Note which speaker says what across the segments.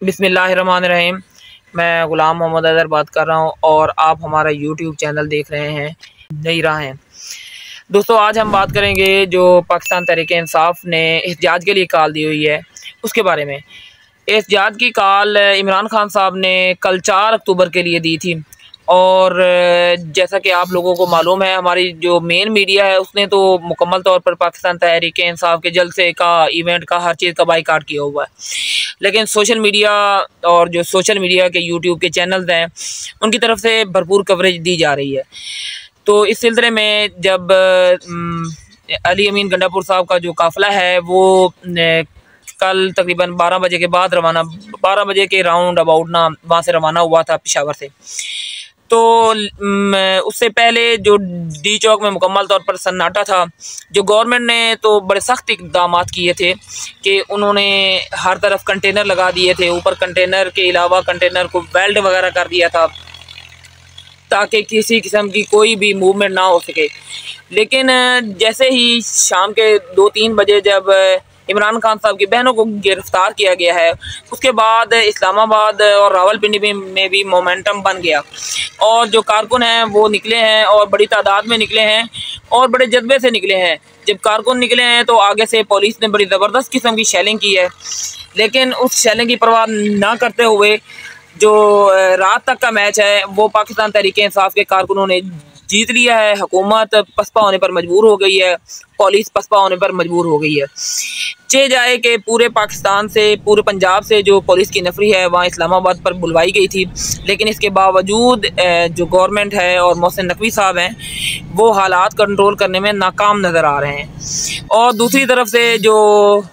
Speaker 1: बिस्मिल्लाहिर्रहमानिर्रहीम। मैं ग़ुलाम मोहम्मद अज़हर बात कर रहा हूँ और आप हमारा यूट्यूब चैनल देख रहे हैं नई राहें। दोस्तों, आज हम बात करेंगे जो पाकिस्तान तहरीक-ए-इंसाफ ने एहतिजाज के लिए कॉल दी हुई है उसके बारे में। एहतिजाज की कॉल इमरान खान साहब ने कल 4 अक्टूबर के लिए दी थी और जैसा कि आप लोगों को मालूम है, हमारी जो मेन मीडिया है उसने तो मुकम्मल तौर पर पाकिस्तान तहरीक-ए-इंसाफ के जलसे का, इवेंट का, हर चीज़ का बाइकाट किया हुआ है। लेकिन सोशल मीडिया और जो सोशल मीडिया के यूट्यूब के चैनल्स हैं उनकी तरफ से भरपूर कवरेज दी जा रही है। तो इस सिलसिले में जब अली अमीन गंडापुर साहब का जो काफ़िला है वो कल तकरीबन 12 बजे के बाद 12 बजे के राउंड अबाउट ना वहाँ से रवाना हुआ था पेशावर से। तो उससे पहले जो डी चौक में मुकम्मल तौर पर सन्नाटा था। जो गवर्नमेंट ने तो बड़े सख्त इक़दाम किए थे कि उन्होंने हर तरफ कंटेनर लगा दिए थे, ऊपर कंटेनर के अलावा कंटेनर को वेल्ड वगैरह कर दिया था ताकि किसी किस्म की कोई भी मूवमेंट ना हो सके। लेकिन जैसे ही शाम के 2-3 बजे जब इमरान खान साहब की बहनों को गिरफ़्तार किया गया है, उसके बाद इस्लामाबाद और रावलपिंडी में भी मोमेंटम बन गया और जो कारकुन हैं वो निकले हैं और बड़ी तादाद में निकले हैं और बड़े जज्बे से निकले हैं। जब कारकुन निकले हैं तो आगे से पुलिस ने बड़ी ज़बरदस्त किस्म की शेलिंग की है, लेकिन उस शेलिंग की परवाह ना करते हुए जो रात तक का मैच है वो पाकिस्तान तहरीक-ए-इंसाफ के कारकुनों ने जीत लिया है। हुकूमत पसपा होने पर मजबूर हो गई है, पुलिस पसपा होने पर मजबूर हो गई है। चे जाए कि पूरे पाकिस्तान से, पूरे पंजाब से जो पुलिस की नफरी है वहाँ इस्लामाबाद पर बुलवाई गई थी, लेकिन इसके बावजूद जो गवर्नमेंट है और मोहसिन नकवी साहब हैं वो हालात कंट्रोल करने में नाकाम नज़र आ रहे हैं। और दूसरी तरफ से जो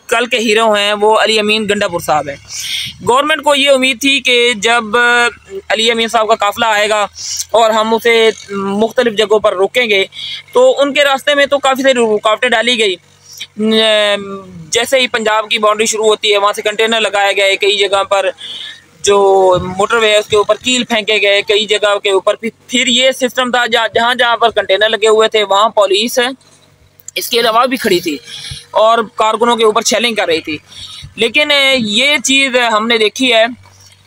Speaker 1: कल के हीरो हैं वो अली अमीन गंडापुर साहब हैं। गवर्नमेंट को ये उम्मीद थी कि जब अली अमीन साहब का काफ़िला आएगा और हम उसे मुख्तलिफ़ जगहों पर रोकेंगे तो उनके रास्ते में तो काफ़ी सारी रुकावटें डाली गई। जैसे ही पंजाब की बाउंड्री शुरू होती है वहाँ से कंटेनर लगाए गए, कई जगह पर जो मोटरवे है उसके ऊपर कील फेंके गए, कई जगह के ऊपर फिर ये सिस्टम था जहाँ जहाँ पर कंटेनर लगे हुए थे वहाँ पुलिस इसके अलावा भी खड़ी थी और कारकुनों के ऊपर शेलिंग कर रही थी। लेकिन ये चीज़ हमने देखी है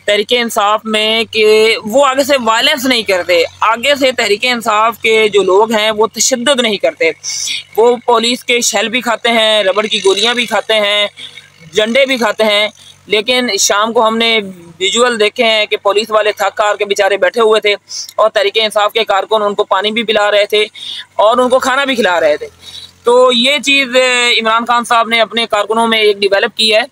Speaker 1: तहरीक-ए-इंसाफ में कि वो आगे से वायलेंस नहीं करते, आगे से तहरीक-ए-इंसाफ के जो लोग हैं वो तशद्दुद नहीं करते। वो पुलिस के शेल भी खाते हैं, रबड़ की गोलियां भी खाते हैं, झंडे भी खाते हैं। लेकिन शाम को हमने विजुअल देखे हैं कि पुलिस वाले थक हार के बेचारे बैठे हुए थे और तहरीक-ए-इंसाफ के कारकुन उनको पानी भी पिला रहे थे और उनको खाना भी खिला रहे थे। तो ये चीज़ इमरान खान साहब ने अपने कारकुनों में एक डेवलप की है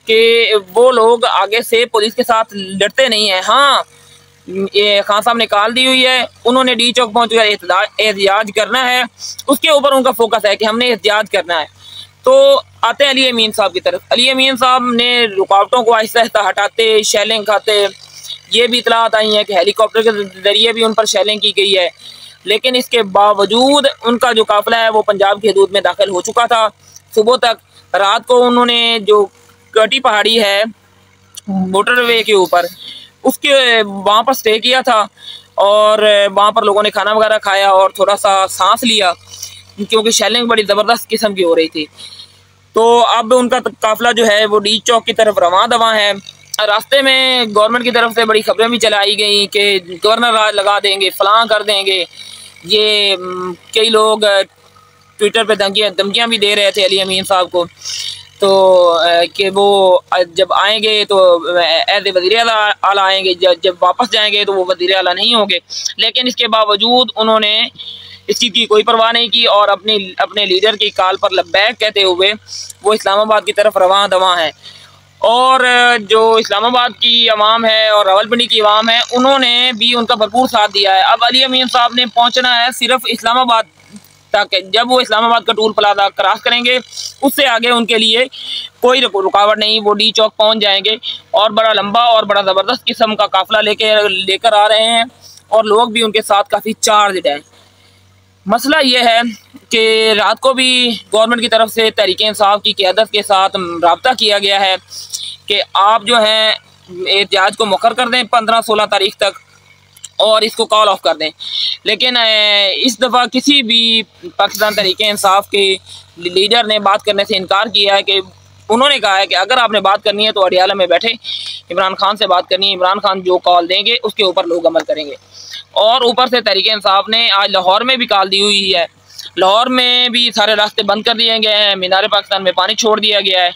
Speaker 1: कि वो लोग आगे से पुलिस के साथ लड़ते नहीं हैं। हाँ, ये खान साहब ने कॉल दी हुई है, उन्होंने डी चौक पहुँच कर एहतिजाज करना है, उसके ऊपर उनका फोकस है कि हमने एहतिजाज करना है। तो आते हैं अली अमीन साहब की तरफ। अली अमीन साहब ने रुकावटों को आहिस्ता आहिस्ता हटाते, शेलिंग खाते, ये भी इतलात आई है कि हेलीकॉप्टर के ज़रिए भी उन पर शेलिंग की गई है। लेकिन इसके बावजूद उनका जो काफ़िला है वो पंजाब की हदूद में दाखिल हो चुका था। सुबह तक, रात को उन्होंने जो कटी पहाड़ी है मोटरवे के ऊपर, उसके वहाँ पर स्टे किया था और वहाँ पर लोगों ने खाना वगैरह खाया और थोड़ा सा सांस लिया क्योंकि शेलिंग बड़ी ज़बरदस्त किस्म की हो रही थी। तो अब उनका काफ़िला जो है वो डी चौक की तरफ रवां दवां है। रास्ते में गवर्नमेंट की तरफ से बड़ी खबरें भी चलाई गई कि गवर्नर राज लगा देंगे, फलां कर देंगे। ये कई लोग ट्विटर पे धमकियाँ भी दे रहे थे अली अमीन साहब को, तो कि वो जब आएंगे तो एज ए वज़ीर आला आएंगे, जब वापस जाएंगे तो वो वज़ीर आला नहीं होंगे। लेकिन इसके बावजूद उन्होंने इस चीज़ की कोई परवाह नहीं की और अपने लीडर की कॉल पर लब्बैक कहते हुए वो इस्लामाबाद की तरफ रवां दवां है। और जो इस्लामाबाद की आवाम है और रावलपिंडी की आवाम है उन्होंने भी उनका भरपूर साथ दिया है। अब अली अमीन साहब ने पहुंचना है सिर्फ इस्लामाबाद तक। जब वो इस्लामाबाद का टूल प्लाजा क्रॉस करेंगे उससे आगे उनके लिए कोई रुकावट नहीं, वो डी चौक पहुंच जाएंगे और बड़ा लंबा और बड़ा ज़बरदस्त किस्म का काफ़िला लेकर आ रहे हैं और लोग भी उनके साथ काफ़ी चार्ज हैं। मसला ये है कि रात को भी गवर्नमेंट की तरफ से तहरीक-ए-इंसाफ की क़यादत के साथ रब्ता किया गया है कि आप जो हैं एहतिजाज को मुकर कर दें 15-16 तारीख तक और इसको कॉल ऑफ कर दें। लेकिन इस दफ़ा किसी भी पाकिस्तान तहरीक-ए-इंसाफ के लीडर ने बात करने से इनकार किया है कि उन्होंने कहा है कि अगर आपने बात करनी है तो अडियाला में बैठे इमरान खान से बात करनी है, इमरान खान जो कॉल देंगे उसके ऊपर लोग अमल करेंगे। और ऊपर से तहरीक इंसाफ ने आज लाहौर में भी कॉल दी हुई है, लाहौर में भी सारे रास्ते बंद कर दिए गए हैं, मीनार पाकिस्तान में पानी छोड़ दिया गया है।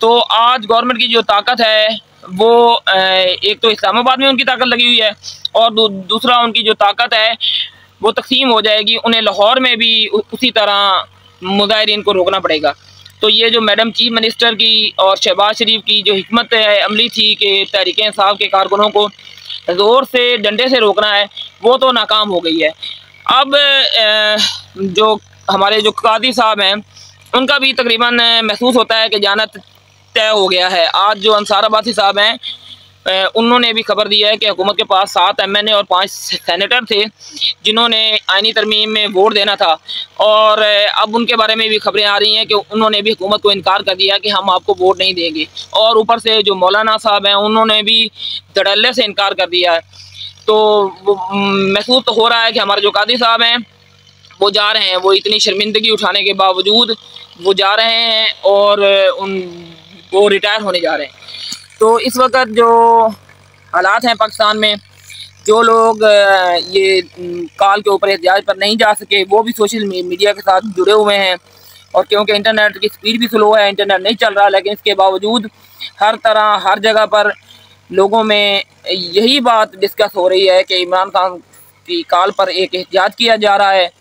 Speaker 1: तो आज गवर्नमेंट की जो ताकत है वो एक तो इस्लामाबाद में उनकी ताकत लगी हुई है और दूसरा उनकी जो ताकत है वो तकसीम हो जाएगी, उन्हें लाहौर में भी उसी तरह मुजाहिरीन को रोकना पड़ेगा। तो ये जो मैडम चीफ मिनिस्टर की और शहबाज शरीफ की जो हिकमत अमली थी कि तहरीक इंसाफ के कारकुनों को ज़ोर से डंडे से रोकना है, वो तो नाकाम हो गई है। अब जो हमारे जो कादी साहब हैं उनका भी तकरीबन महसूस होता है कि जाना तय हो गया है। आज जो अंसार अब्बासी साहब हैं उन्होंने भी खबर दी है कि हुकूमत के पास 7 MNA और 5 सेनेटर थे जिन्होंने आईनी तरमीम में वोट देना था, और अब उनके बारे में भी खबरें आ रही हैं कि उन्होंने भी हुकूमत को इनकार कर दिया कि हम आपको वोट नहीं देंगे। और ऊपर से जो मौलाना साहब हैं उन्होंने भी धड़ल्ले से इनकार कर दिया है। तो महसूस तो हो रहा है कि हमारे जो कादी साहब हैं वो जा रहे हैं, वो इतनी शर्मिंदगी उठाने के बावजूद वो जा रहे हैं और वो रिटायर होने जा रहे हैं। तो इस वक्त जो हालात हैं पाकिस्तान में, जो लोग ये कॉल के ऊपर एहतजाज पर नहीं जा सके वो भी सोशल मीडिया के साथ जुड़े हुए हैं। और क्योंकि इंटरनेट की स्पीड भी स्लो है, इंटरनेट नहीं चल रहा, लेकिन इसके बावजूद हर तरह हर जगह पर लोगों में यही बात डिस्कस हो रही है कि इमरान खान की कॉल पर एक एहतजाज किया जा रहा है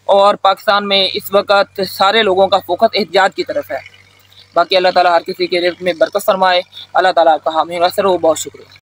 Speaker 1: और पाकिस्तान में इस वक्त सारे लोगों का फोकस एहतजाज की तरफ है। बाकी अल्लाह ताला हर किसी के रिज़्क़ में बरकत फरमाए। अल्लाह ताला आपका हामी नासिर हो। बहुत शुक्रिया।